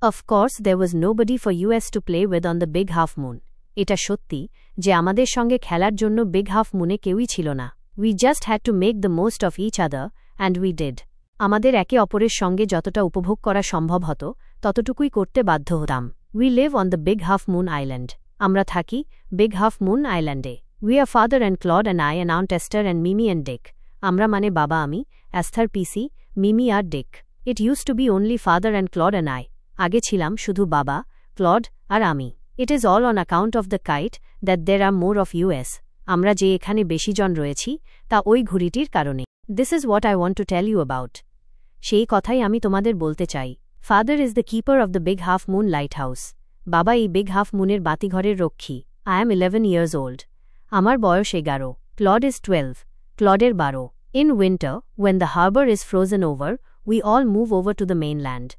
Of course there was nobody for US to play with on the big half moon. এটা সত্যি যে আমাদের সঙ্গে খেলার জন্য বিগ হাফ মুনে কেউই ছিল না। We just had to make the most of each other, and we did. আমাদের একে অপরের সঙ্গে যতটা উপভোগ করা সম্ভব হতো ততটুকুই করতে বাধ্য হতাম। We live on the big half moon island. আমরা থাকি বিগ হাফ মুন আইল্যান্ডে। We are father and Claude and I and Aunt Esther and Mimi and Dick. আমরা মানে বাবা আমি, অ্যাস্থার পিসি, মিমি আর ডিক। It used to be only father and Claude and I. আগে ছিলাম শুধু বাবা, ক্লড আর আমি। It is all on account of the kite that there are more of US. আমরা যে এখানে বেশি জন রয়েছি তা ওই ঘুড়িটির কারণে। This is what I want to tell you about. সেই কথাই আমি তোমাদের বলতে চাই। Father is the keeper of the big half moon lighthouse. বাবা এই বিগ হাফ মুনের বাতিঘরের রক্ষী। I am 11 years old. আমার বয়স 11। Claude is 12. ক্লডের 12। In winter, when the harbor is frozen over, we all move over to the mainland.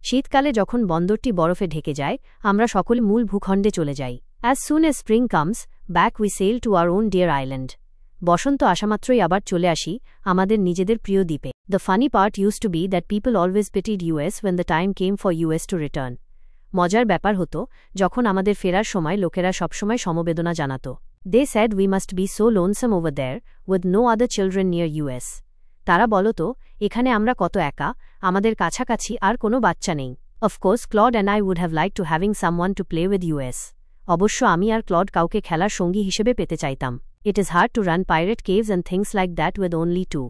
শীতকালে যখন বন্দরটি বরফে ঢেকে যায় আমরা সকলে মূল ভূখণ্ডে চলে যাই। As soon as spring comes, back we sail to our own dear island. বসন্ত আসামাত্রই আবার চলে আসি আমাদের নিজেদের প্রিয় দ্বীপে। The funny part used to be that people always pitied US when the time came for US to return. মজার ব্যাপার হতো যখন আমাদের ফেরার সময় লোকেরা সবসময় সমবেদনা জানাত। They said we must be so lonesome over there, with no other children near US. তারা বলত এখানে আমরা কত একা, আমাদের কাছাকাছি আর কোনো বাচ্চা নেই। Of course Claude and I would have liked to having someone to play with US. অবশ্য আমি আর ক্লড কাউকে খেলার সঙ্গী হিসেবে পেতে চাইতাম। It is hard to run pirate caves and things like that with only two.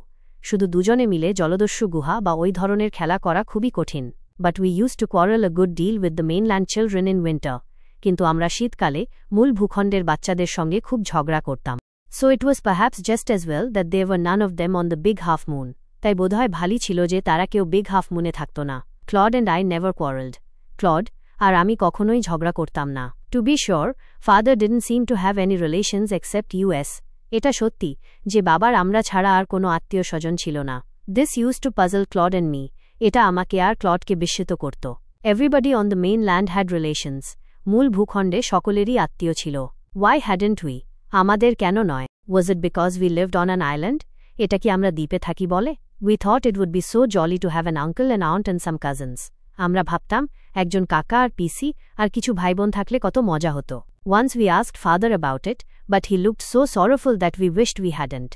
শুধু দুজনে মিলে জলদস্যু গুহা বা ওই ধরনের খেলা করা খুবই কঠিন। But we used to quarrel a good deal with the mainland children in winter. কিন্তু আমরা শীতকালে মূল ভূখণ্ডের বাচ্চাদের সঙ্গে খুব ঝগড়া করতাম। So it was perhaps just as well that there were none of them on the big half moon. তাই বোধহয় ভালোই ছিল যে তারা কেউ বিগ হাফ মুনে থাকত না। Claude and I never quarreled. Claude আর আমি কখনোই ঝগড়া করতাম না। To be sure, father didn't seem to have any relations except US. এটা সত্যি যে বাবার আমরা ছাড়া আর কোনো আত্মীয় স্বজন ছিল না। This used to puzzle Claude and me. এটা আমাকে আর ক্লডকে বিস্মিত করত। Everybody on the mainland had relations. মূল ভূখণ্ডে সকলেরই আত্মীয় ছিল। Why hadn't we? আমাদের কেন নয়? Was it because we lived on an island? এটা কি আমরা দ্বীপে থাকি বলে? We thought it would be so jolly to have an uncle and aunt and some cousins. আমরা ভাবতাম একজন কাকা আর পিসি আর কিছু ভাইবোন থাকলে কত মজা হতো। Once we asked father about it, but he looked so sorrowful that we wished we hadn't.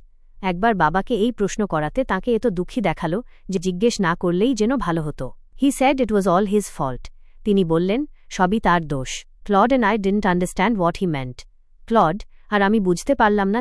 একবার বাবাকে এই প্রশ্ন করাতে তাকে এত দুঃখী দেখালো যে জিজ্ঞেস না করলেই যেন ভালো হতো। He said it was all his fault. তিনি বললেন সবই তার দোষ। Claude and I didn't understand what he meant. Claude আর আমি বুঝতে পারলাম না